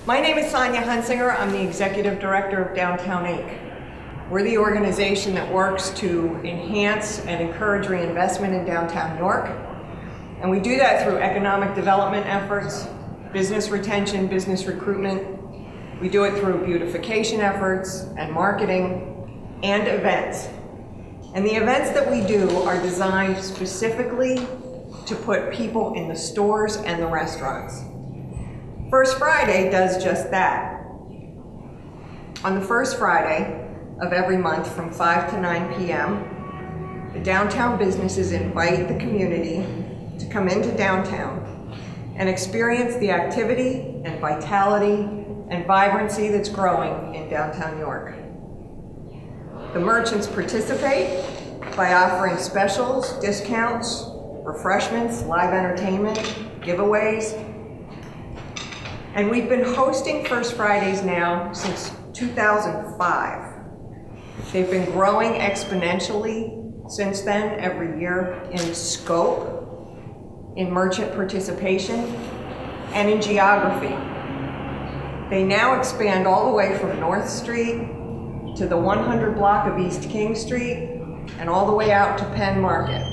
My name is Sonia Hunsinger. I'm the Executive Director of Donwtown, Inc. We're the organization that works to enhance and encourage reinvestment in downtown York. And we do that through economic development efforts, business retention, business recruitment. We do it through beautification efforts and marketing and events. And the events that we do are designed specifically to put people in the stores and the restaurants. First Friday does just that. On the first Friday of every month from 5 to 9 p.m., the downtown businesses invite the community to come into downtown and experience the activity and vitality and vibrancy that's growing in downtown York. The merchants participate by offering specials, discounts, refreshments, live entertainment, giveaways. And we've been hosting First Fridays now since 2005. They've been growing exponentially since then, every year in scope, in merchant participation, and in geography. They now expand all the way from North Street to the 100 block of East King Street and all the way out to Penn Market.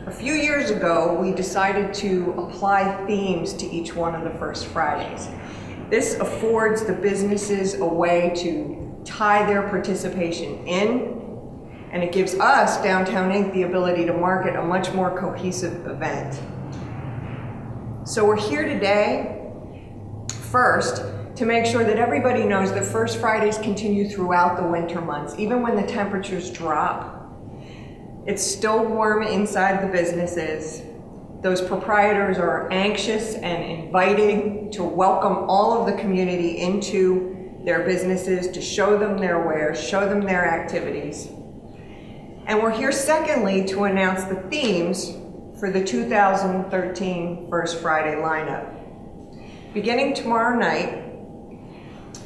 A few years ago, we decided to apply themes to each one of the First Fridays. This affords the businesses a way to tie their participation in, and it gives us, Donwtown Inc., the ability to market a much more cohesive event. So we're here today, first, to make sure that everybody knows that First Fridays continue throughout the winter months, even when the temperatures drop. It's still warm inside the businesses. Those proprietors are anxious and inviting to welcome all of the community into their businesses, to show them their wares, show them their activities. And we're here secondly to announce the themes for the 2013 First Friday lineup. Beginning tomorrow night,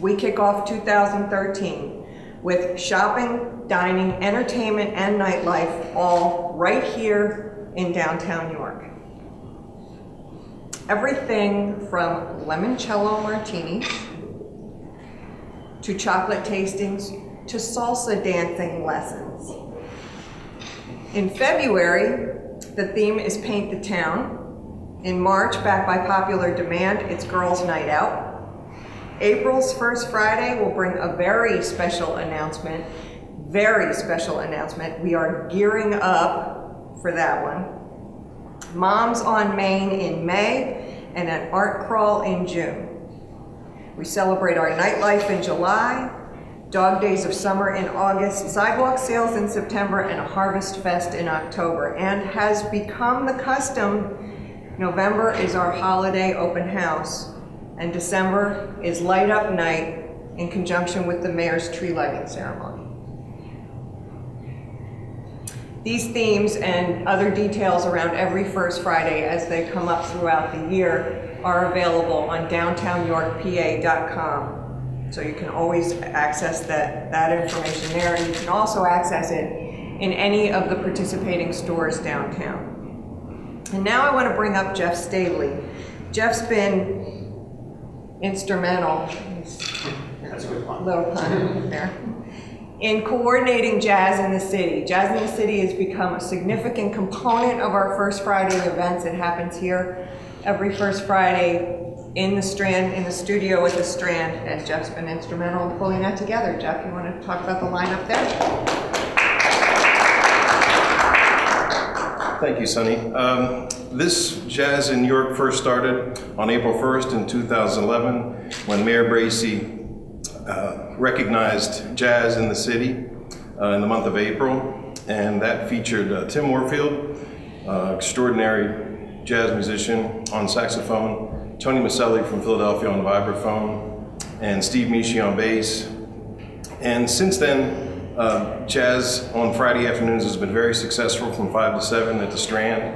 we kick off 2013 with shopping, dining, entertainment, and nightlife, all right here in downtown York. Everything from limoncello martinis, to chocolate tastings, to salsa dancing lessons. In February, the theme is Paint the Town. In March, backed by popular demand, it's Girls' Night Out. April's First Friday will bring a very special announcement. We are gearing up for that one. Moms on Main in May and an art crawl in June. We celebrate our nightlife in July, Dog Days of Summer in August, sidewalk sales in September, and a Harvest Fest in October. And has become the custom, November is our holiday open house, and December is Light Up Night in conjunction with the mayor's tree lighting ceremony. These themes and other details around every First Friday as they come up throughout the year are available on downtownyorkpa.com. So you can always access that information there, and you can also access it in any of the participating stores downtown. And now I want to bring up Jeff Stavely. Jeff's been instrumental, That's a good one. little pun there, in coordinating Jazz in the City. Jazz in the City has become a significant component of our First Friday events. It happens here every First Friday in the Strand, in the studio at the Strand, and Jeff's been instrumental in pulling that together. Jeff, you want to talk about the lineup there? Thank you, Sunny. This Jazz in York first started on April 1st in 2011 when Mayor Bracy recognized jazz in the city in the month of April, and that featured Tim Warfield, extraordinary jazz musician on saxophone, Tony Maselli from Philadelphia on vibraphone, and Steve Mishi on bass. And since then, jazz on Friday afternoons has been very successful from 5 to 7 at the Strand,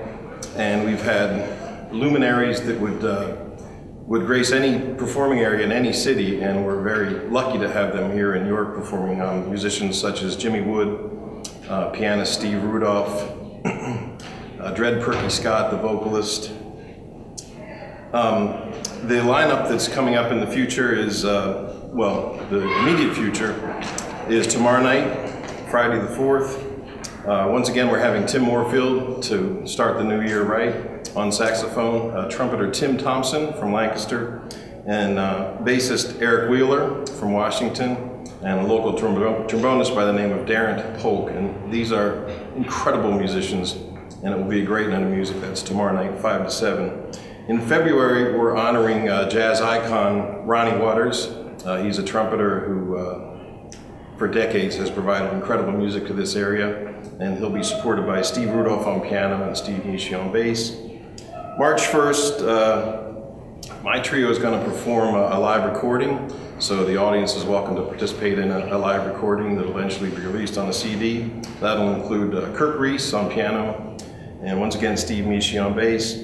and we've had luminaries that would grace any performing area in any city, and we're very lucky to have them here in York performing. Musicians such as Jimmy Wood, pianist Steve Rudolph, Dred Perky Scott, the vocalist. The lineup that's coming up in the future is, the immediate future is tomorrow night, Friday the 4th. Once again, we're having Tim Moorfield to start the new year right on saxophone, trumpeter Tim Thompson from Lancaster, and bassist Eric Wheeler from Washington, and a local trombonist by the name of Darren Polk. And these are incredible musicians, and it will be a great night of music. That's tomorrow night, 5 to 7. In February, we're honoring jazz icon Ronnie Waters. He's a trumpeter who, for decades, has provided incredible music to this area, and he'll be supported by Steve Rudolph on piano and Steve Nishi on bass. March 1st, my trio is going to perform a live recording, so the audience is welcome to participate in a live recording that will eventually be released on a CD. That'll include Kirk Reese on piano, and once again, Steve Nishi on bass.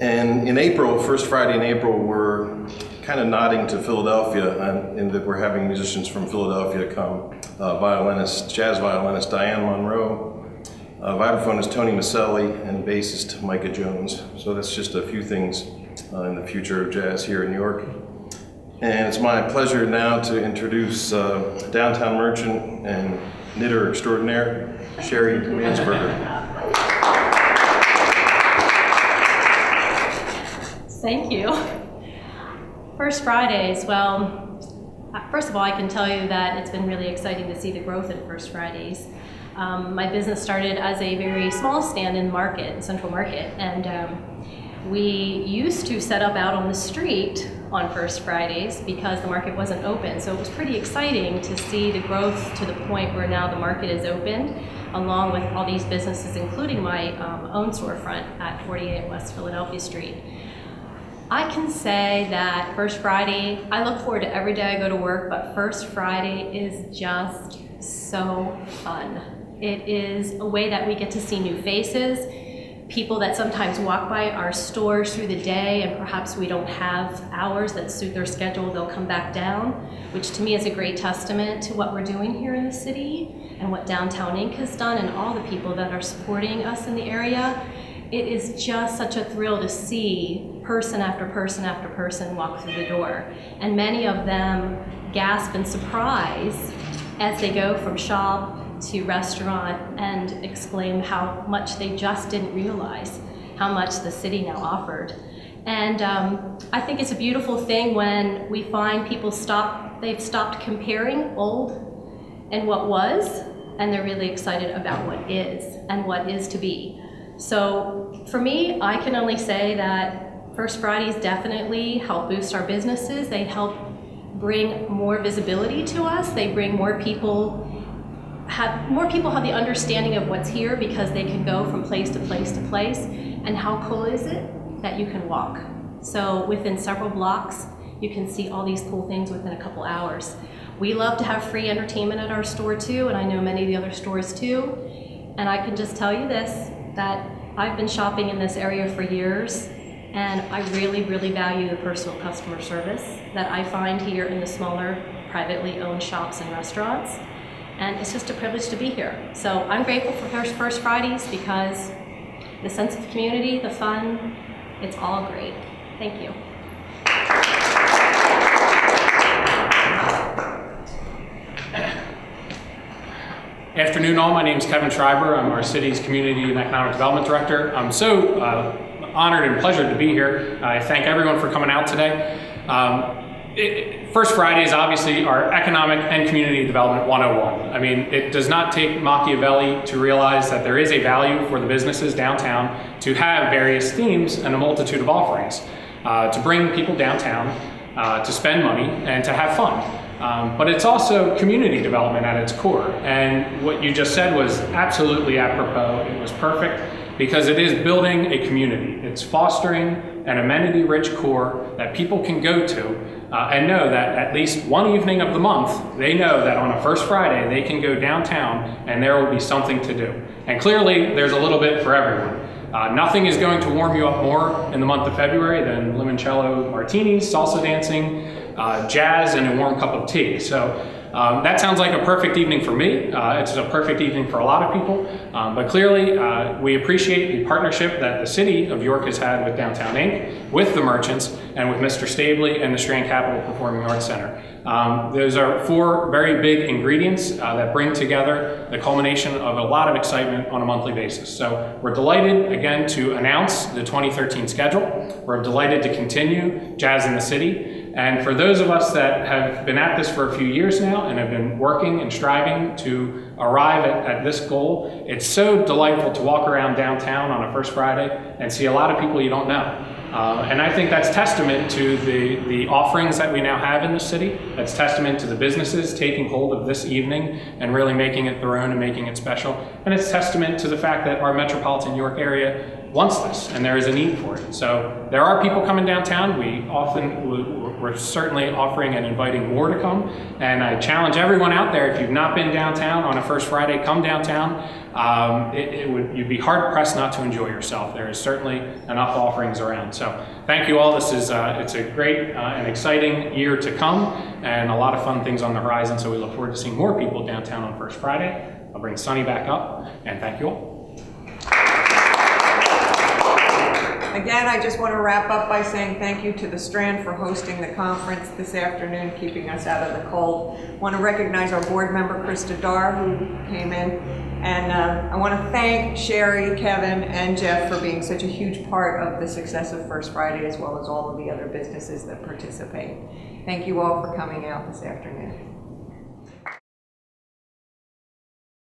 And in April, first Friday in April, we're kind of nodding to Philadelphia in that we're having musicians from Philadelphia come. Jazz violinist Diane Monroe, vibraphonist Tony Maselli, and bassist Micah Jones. So that's just a few things in the future of jazz here in New York. And it's my pleasure now to introduce downtown merchant and knitter extraordinaire, Sherry Mansberger. Thank you. First Fridays, well, first of all, I can tell you that it's been really exciting to see the growth in First Fridays. My business started as a very small stand in Market, Central Market, and we used to set up out on the street on First Fridays because the market wasn't open. So it was pretty exciting to see the growth to the point where now the market is opened, along with all these businesses, including my own storefront at 48 West Philadelphia Street. I can say that First Friday, I look forward to every day I go to work, but First Friday is just so fun. It is a way that we get to see new faces, people that sometimes walk by our stores through the day and perhaps we don't have hours that suit their schedule, they'll come back down, which to me is a great testament to what we're doing here in the city and what Downtown Inc. has done and all the people that are supporting us in the area. It is just such a thrill to see person after person after person walk through the door. And many of them gasp in surprise as they go from shop to restaurant and exclaim how much they just didn't realize how much the city now offered. And I think it's a beautiful thing when we find people they've stopped comparing old and what was, and they're really excited about what is and what is to be. So for me, I can only say that First Fridays definitely help boost our businesses. They help bring more visibility to us. They bring more people have the understanding of what's here because they can go from place to place to place. And how cool is it that you can walk? So within several blocks, you can see all these cool things within a couple hours. We love to have free entertainment at our store too, and I know many of the other stores too. And I can just tell you this, that I've been shopping in this area for years, and I really, really value the personal customer service that I find here in the smaller, privately owned shops and restaurants. And it's just a privilege to be here. So I'm grateful for First Fridays because the sense of community, the fun, it's all great. Thank you. Afternoon all, my name is Kevin Schreiber. I'm our city's Community and Economic Development Director. I'm so honored and pleasured to be here. I thank everyone for coming out today. First Fridays obviously are economic and community development 101. I mean, it does not take Machiavelli to realize that there is a value for the businesses downtown to have various themes and a multitude of offerings, to bring people downtown, to spend money and to have fun. But it's also community development at its core. And what you just said was absolutely apropos. It was perfect because it is building a community. It's fostering an amenity-rich core that people can go to and know that at least one evening of the month, they know that on a First Friday, they can go downtown and there will be something to do. And clearly, there's a little bit for everyone. Nothing is going to warm you up more in the month of February than limoncello martinis, salsa dancing, jazz, and a warm cup of tea. So that sounds like a perfect evening for me. It's a perfect evening for a lot of people, but clearly we appreciate the partnership that the City of York has had with Downtown Inc., with the merchants, and with Mr. Stabley and the Strand Capital Performing Arts Center. Those are 4 very big ingredients that bring together the culmination of a lot of excitement on a monthly basis. So we're delighted again to announce the 2013 schedule. We're delighted to continue Jazz in the City. And for those of us that have been at this for a few years now and have been working and striving to arrive at this goal, it's so delightful to walk around downtown on a First Friday and see a lot of people you don't know. And I think that's testament to the offerings that we now have in the city. That's testament to the businesses taking hold of this evening and really making it their own and making it special. And it's testament to the fact that our metropolitan York area wants this and there is a need for it. So there are people coming downtown. We're certainly offering and inviting more to come. And I challenge everyone out there, if you've not been downtown on a First Friday, come downtown. You'd be hard pressed not to enjoy yourself. There is certainly enough offerings around. So thank you all. It's a great and exciting year to come and a lot of fun things on the horizon. So we look forward to seeing more people downtown on First Friday. I'll bring Sunny back up and thank you all. Again, I just want to wrap up by saying thank you to the Strand for hosting the conference this afternoon, keeping us out of the cold. I want to recognize our board member, Krista Dar, who came in. And I want to thank Sherry, Kevin, and Jeff for being such a huge part of the success of First Friday, as well as all of the other businesses that participate. Thank you all for coming out this afternoon.